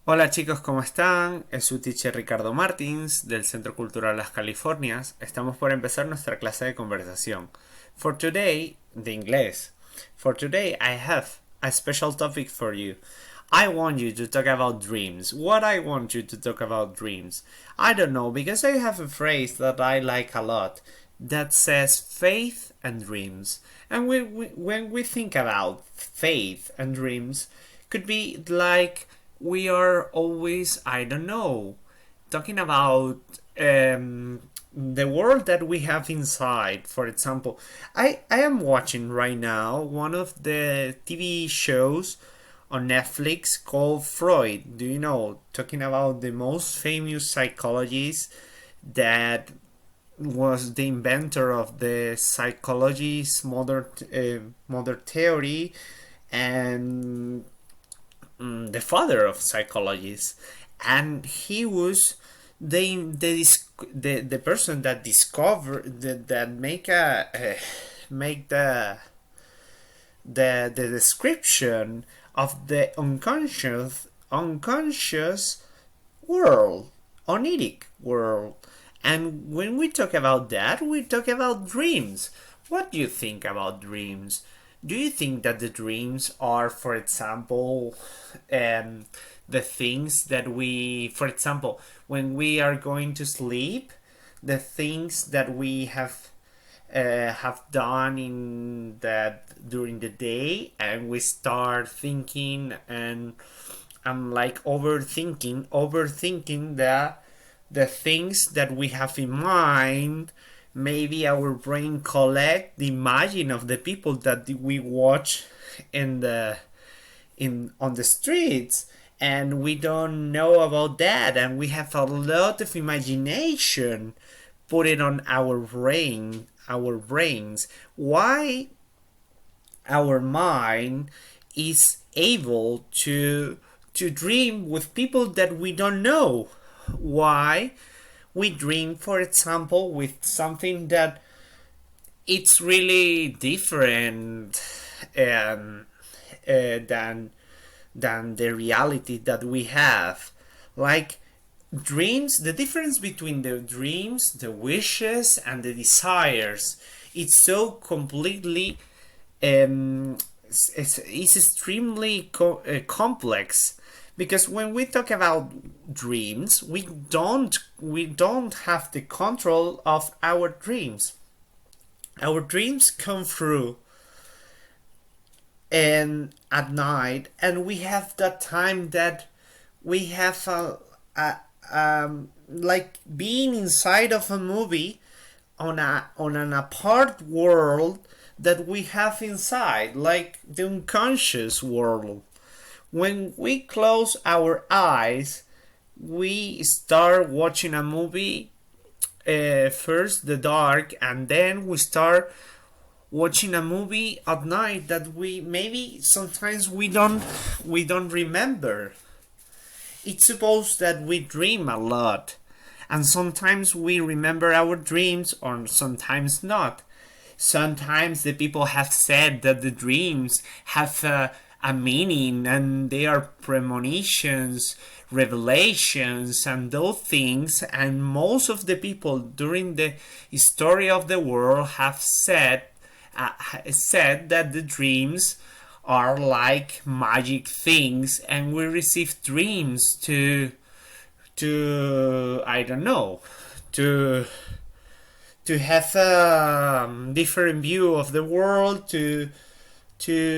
Hola chicos, ¿cómo están? Es su teacher Ricardo Martins del Centro Cultural Las Californias. Estamos por empezar nuestra clase de conversación. For today, de inglés. For today, I have a special topic for you. I want you to talk about dreams. What I want you to talk about dreams? I don't know, because I have a phrase that I like a lot that says faith and dreams. And when we think about faith and dreams, could be like we are always, I don't know, talking about the world that we have inside. For example, I am watching right now one of the TV shows on Netflix called Freud. Do you know? Talking about the most famous psychologist that was the inventor of the psychology's modern theory and the father of psychologists, and he was the person that discovered that make the description of the unconscious world, oniric world. And when we talk about that, we talk about dreams. What do you think about dreams? Do you think that the dreams are, for example, the things that we, for example, when we are going to sleep, the things that we have done in that during the day, and we start thinking and like overthinking the things that we have in mind. Maybe our brain collect the imagine of the people that we watch on the streets, and we don't know about that, and we have a lot of imagination put it on our brains. Why our mind is able to dream with people that we don't know? Why we dream, for example, with something that it's really different than the reality that we have. Like dreams, the difference between the dreams, the wishes, and the desires, it's so completely it's extremely complex. Because when we talk about dreams, we don't have the control of our dreams. Our dreams come through and at night, and we have that time that we have like being inside of a movie on an apart world that we have inside, like the unconscious world. When we close our eyes, we start watching a movie, first the dark, and then we start watching a movie at night that we maybe sometimes we don't remember. It's supposed that we dream a lot, and sometimes we remember our dreams, or sometimes not. Sometimes the people have said that the dreams have a meaning, and they are premonitions, revelations, and those things. And most of the people during the history of the world have said that the dreams are like magic things, and we receive dreams to I don't know, to have a different view of the world, to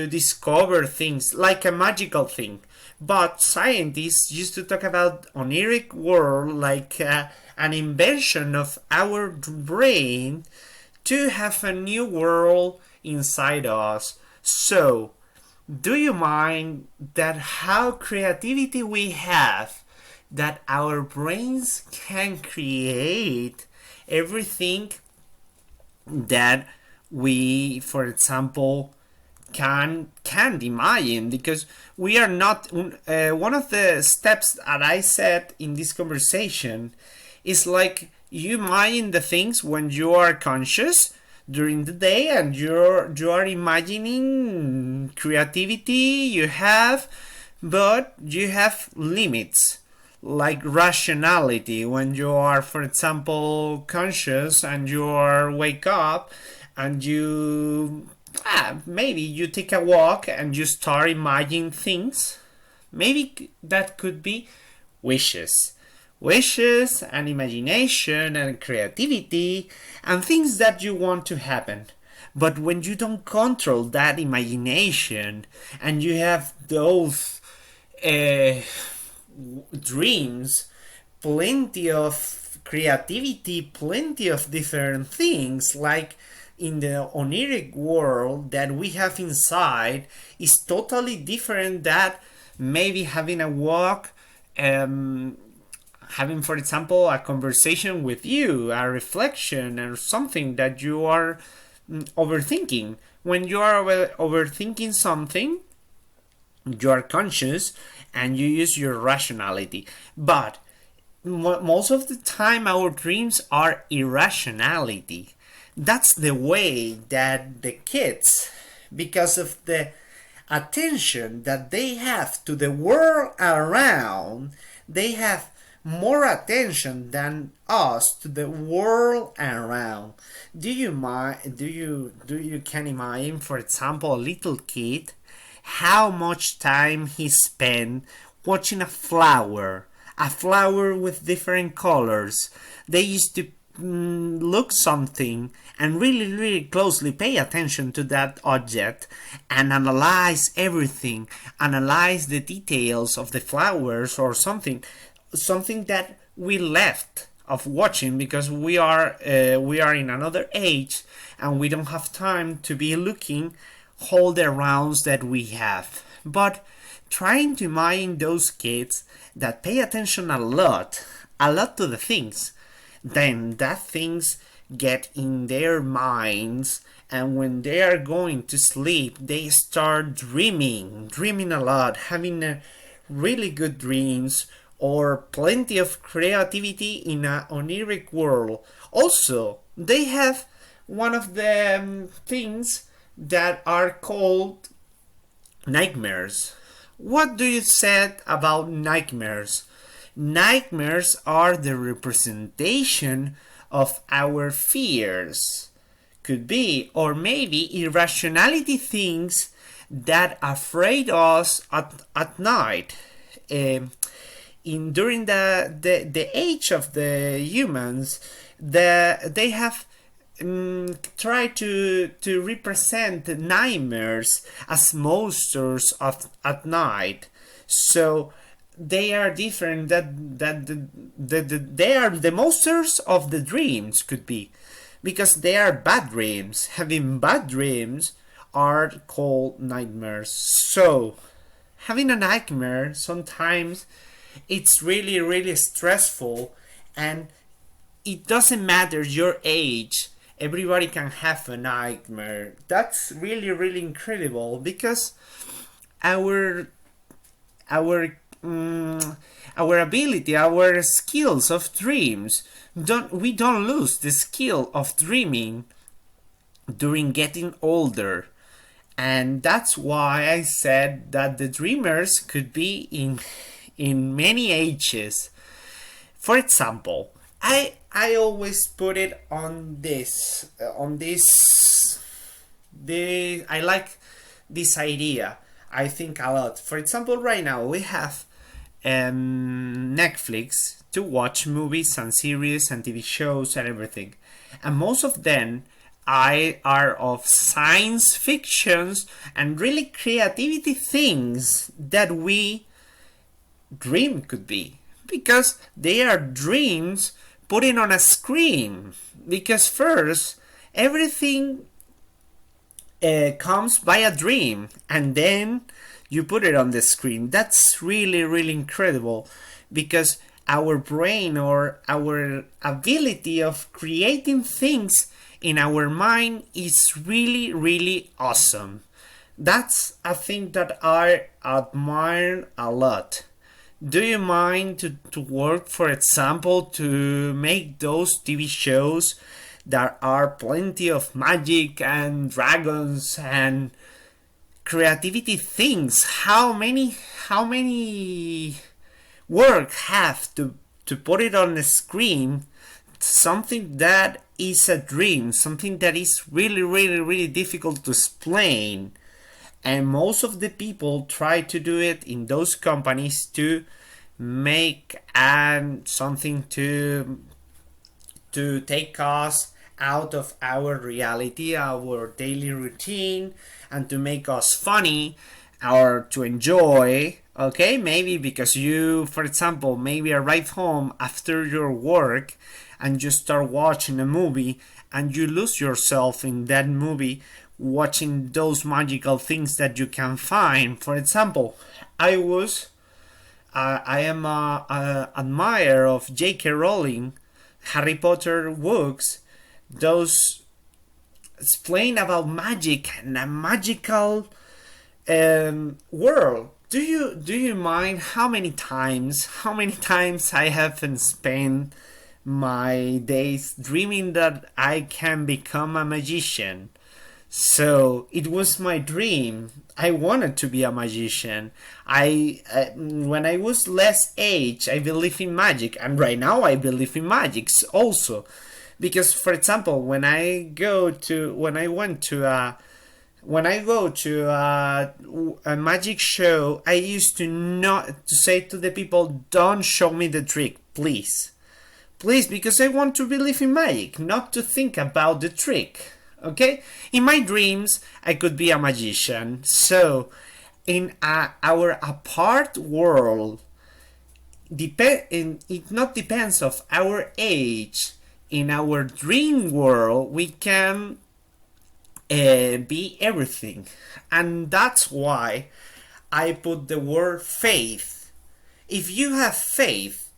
discover things like a magical thing. But scientists used to talk about oniric world like an invention of our brain to have a new world inside us. So, do you mind that how creativity we have, that our brains can create everything that we, for example, can imagine? Because we are not one of the steps that I said in this conversation It's like you imagine the things when you are conscious during the day, and you are imagining creativity you have, but you have limits like rationality when you are, for example, conscious and you are wake up and you maybe you take a walk and you start imagining things. Maybe that could be wishes and imagination and creativity and things that you want to happen. But when you don't control that imagination and you have those dreams, plenty of creativity, plenty of different things, like in the oniric world that we have inside, is totally different that maybe having a walk, having, for example, a conversation with you, a reflection, or something that you are overthinking. When you are overthinking something, you are conscious and you use your rationality. But most of the time, our dreams are irrationality. That's the way that the kids, because of the attention that they have to the world around, they have more attention than us to the world around. Do you can imagine, for example, a little kid, how much time he spent watching a flower with different colors? They used to look something and really closely pay attention to that object and analyze everything, analyze the details of the flowers or something that we left of watching because we are in another age and we don't have time to be looking all the rounds that we have. But trying to imagine those kids that pay attention a lot to the things, then that things get in their minds, and when they are going to sleep, they start dreaming a lot, having really good dreams or plenty of creativity in a oniric world. Also, they have one of the things that are called nightmares. What do you say about nightmares? Nightmares are the representation of our fears. Could be, or maybe irrationality things that afraid us at night. During the age of the humans, they have tried to represent nightmares as monsters at night. So they are different. They are the monsters of the dreams, could be, because they are bad dreams. Having bad dreams are called nightmares. So having a nightmare sometimes it's really stressful, and it doesn't matter your age. Everybody can have a nightmare. That's really incredible, because our ability, our skills of dreams, we don't lose the skill of dreaming during getting older. And that's why I said that the dreamers could be in many ages. For example, I always put it on this I like this idea. I think a lot. For example, right now we have Netflix to watch movies and series and TV shows and everything, and most of them are of science fictions and really creativity things that we dream could be, because they are dreams putting on a screen. Because first everything comes by a dream, and then you put it on the screen. That's really incredible, because our brain, or our ability of creating things in our mind, is really awesome. That's a thing that I admire a lot. Do you mind to work, for example, to make those TV shows that are plenty of magic and dragons and creativity things? How many work have to put it on the screen? Something that is a dream, something that is really, really, really difficult to explain. And most of the people try to do it in those companies to make and something to take us out of our reality, our daily routine, and to make us funny or to enjoy. Okay, maybe because you, for example, maybe arrive home after your work and you start watching a movie and you lose yourself in that movie, watching those magical things that you can find. For example, I am a admirer of J.K. Rowling, Harry Potter books, those explain about magic and a magical world. Do you mind how many times I haven't spent my days dreaming that I can become a magician? So it was my dream. I wanted to be a magician. When I was less age, I believe in magic, and right now I believe in magic also, because for example, when I go to a magic show, I used to not to say to the people, "Don't show me the trick, please." Please, because I want to believe in magic, not to think about the trick. Okay? In my dreams, I could be a magician. So, in our apart world, it not depends of our age. In our dream world, we can be everything. And that's why I put the word faith. If you have faith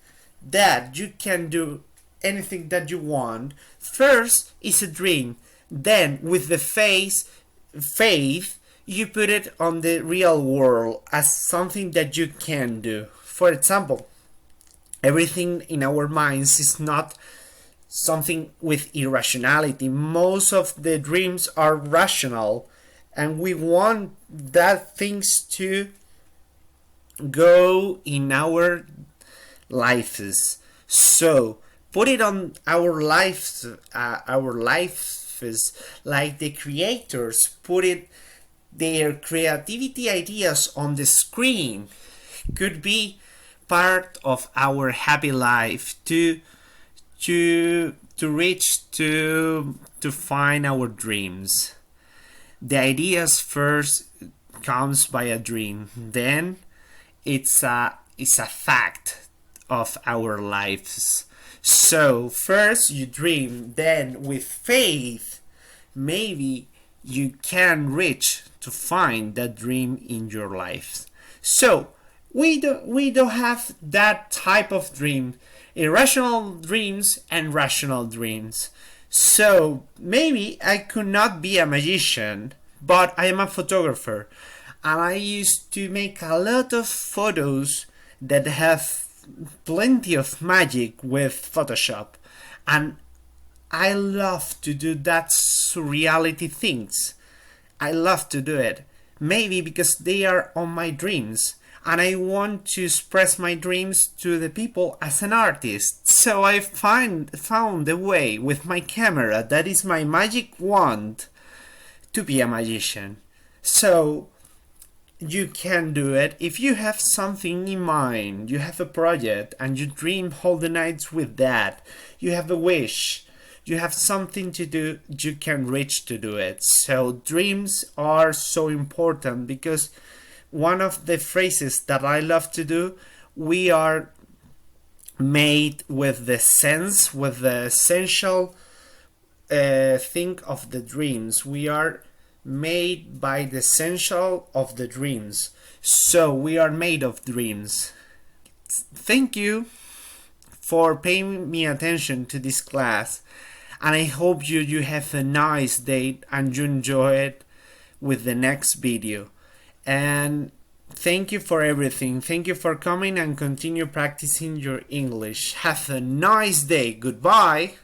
that you can do anything that you want, first is a dream. Then with the faith, you put it on the real world as something that you can do. For example, everything in our minds is not something with irrationality. Most of the dreams are rational, and we want that things to go in our lives. So put it on our lives, like the creators put it their creativity ideas on the screen. Could be part of our happy life to reach to find our dreams. The ideas first comes by a dream, then it's a fact of our lives. So first you dream, then with faith maybe you can reach to find that dream in your life. So we don't have that type of dream, irrational dreams and rational dreams. So maybe I could not be a magician, but I am a photographer, and I used to make a lot of photos that have plenty of magic with Photoshop, and I love to do that surreality things. I love to do it, maybe because they are on my dreams, and I want to express my dreams to the people as an artist. So I found a way with my camera, that is my magic wand, to be a magician. So you can do it if you have something in mind, you have a project and you dream all the nights with that, you have a wish, you have something to do, you can reach to do it. So dreams are so important, because one of the phrases that I love to do, we are made with the sense, with the essential thing of the dreams. We are made by the essential of the dreams. So we are made of dreams. Thank you for paying me attention to this class, and I hope you have a nice day and you enjoy it with the next video. And Thank you for everything. Thank you for coming and continue practicing your English. Have a nice day. Goodbye.